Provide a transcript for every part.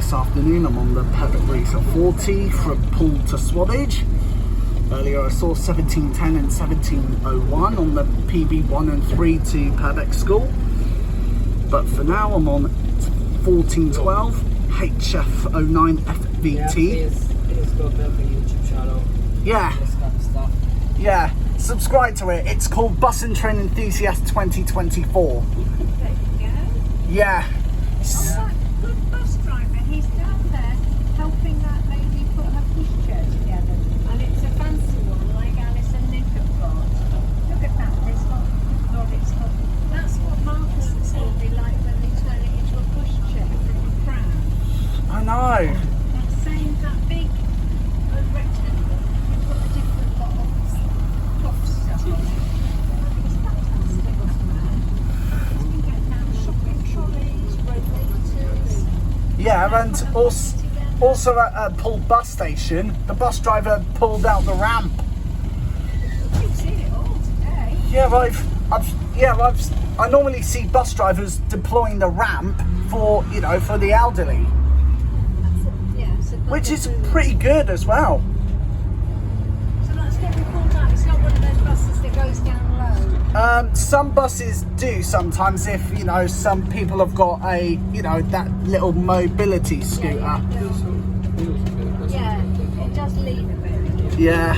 this afternoon. I'm on the Purbeck Racer 40 from Poole to Swanage. Earlier I saw 1710 and 1701 on the PB1 and 3 to Purbeck School. But for now I'm on 1412 HF09 FVT. Yeah, he's got a bit of a YouTube channel. Yeah. This kind of stuff. Yeah. Subscribe to it. It's called Bus and Train Enthusiast 2024. There you go. Yeah. Oh, that good bus driver, he's down there helping that lady put her pushchair together. And it's a fancy one, like Alice and Nick have got. Look at that, it's got, Lord, it's got, that's what Marcus's will be like when they turn it into a pushchair from a pram. I know. That same, that big rectangle, you've got a different lot of stuff on it. It's fantastic, man. You can get down shopping trolleys, radiators. Yeah, and also at Poole bus station, the bus driver pulled out the ramp. You've seen it all today. Yeah, I normally see bus drivers deploying the ramp for, you know, for the elderly, which is pretty good as well. So that's what we call that. It's not one of those buses that goes down low. Some buses do sometimes if, you know, some people have got a, you know, that little mobility scooter. Yeah, it does lean a bit. Yeah.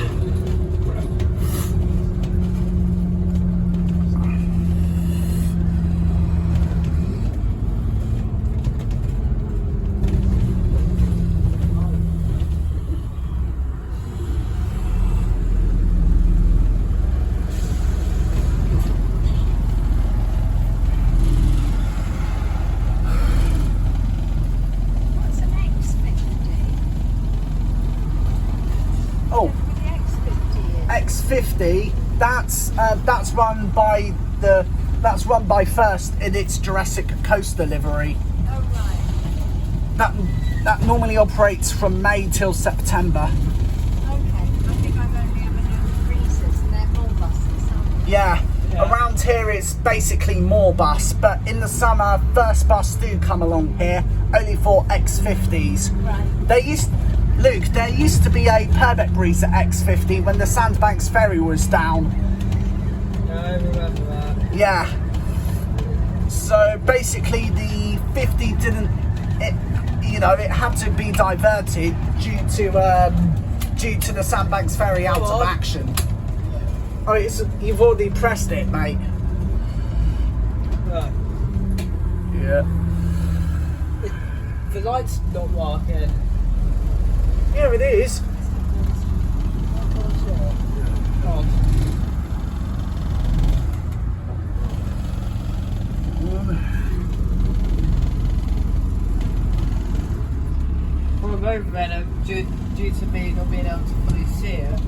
What's an X50? Oh, The X50 is. X50. That's run by First in its Jurassic Coaster livery. Oh, right. That normally operates from May till September. Okay. I think I've only ever known Breezes and they're more buses, aren't they? Yeah. Around here it's basically Morebus, but in the summer First Bus do come along here only for X50s. Right. There used to be a Purbeck Breezer X50 when the Sandbanks ferry was down. Yeah, I remember that. Yeah. So basically the 50 it had to be diverted due to the Sandbanks ferry out of action. Oh, you've already pressed it, mate. Right. Yeah. The light's not working. Yeah, it is. Oh. From a moment then, due to me not being able to fully see it,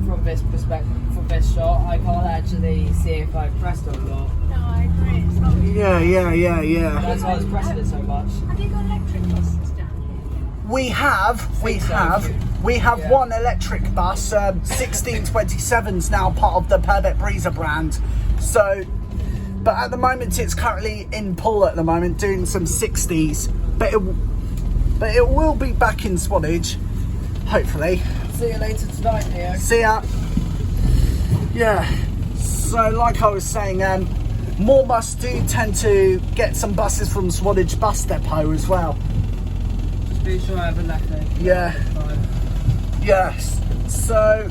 from this perspective, from this shot, I can't actually see if I pressed or not. No, I agree. It's not really. Yeah. That's why I was pressing it so much. Have you got electric buses down here? We have Yeah. one electric bus. 1627's now part of the Purbeck Breezer brand. So, but at the moment it's currently in Poole at the moment doing some 60s. But it will be back in Swanage, hopefully. See you later tonight, Leo. See ya. Yeah. So, like I was saying, Morebus do tend to get some buses from Swanage Bus Depot as well. Just be sure I haven't left it. Yeah. Fine. Yes. So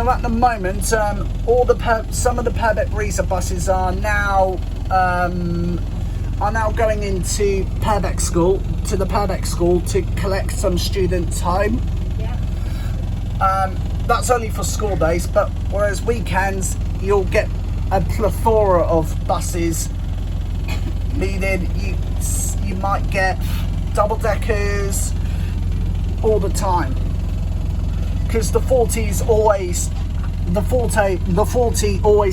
at the moment, some of the Purbeck Breezer buses are now going into Purbeck School to collect some students home. Yeah. That's only for school days, but whereas weekends you'll get a plethora of buses. Meaning you might get double deckers all the time, because the 40 always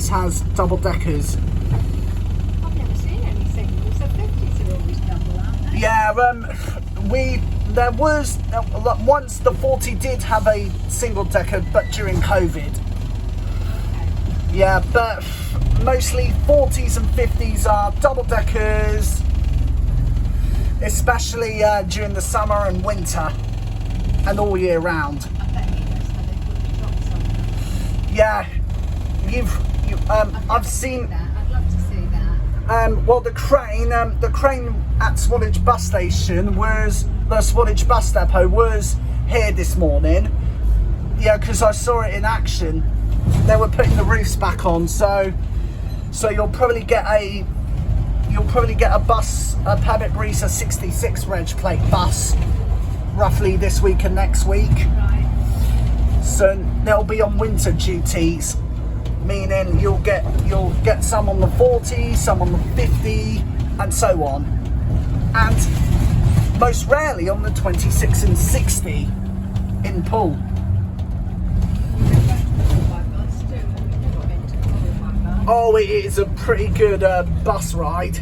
has double deckers. I've never seen any singles. The 50s are always double, aren't they? Yeah, there was once the 40 did have a single decker, but during COVID. Yeah, but mostly 40s and 50s are double deckers, especially during the summer and winter and all year round. I bet he does have a good drops on them. Yeah, I've seen. That. I'd love to see that. Well, the crane at Swanage bus station was, the Swanage bus depot was here this morning. Yeah, because I saw it in action. They were putting the roofs back on, so you'll probably get a bus, a Paddock Greaser 66 reg plate bus, roughly this week and next week. Right. So they'll be on winter duties, meaning you'll get some on the 40, some on the 50, and so on, and most rarely on the 26 and 60 in pull. Oh, it is a pretty good bus ride.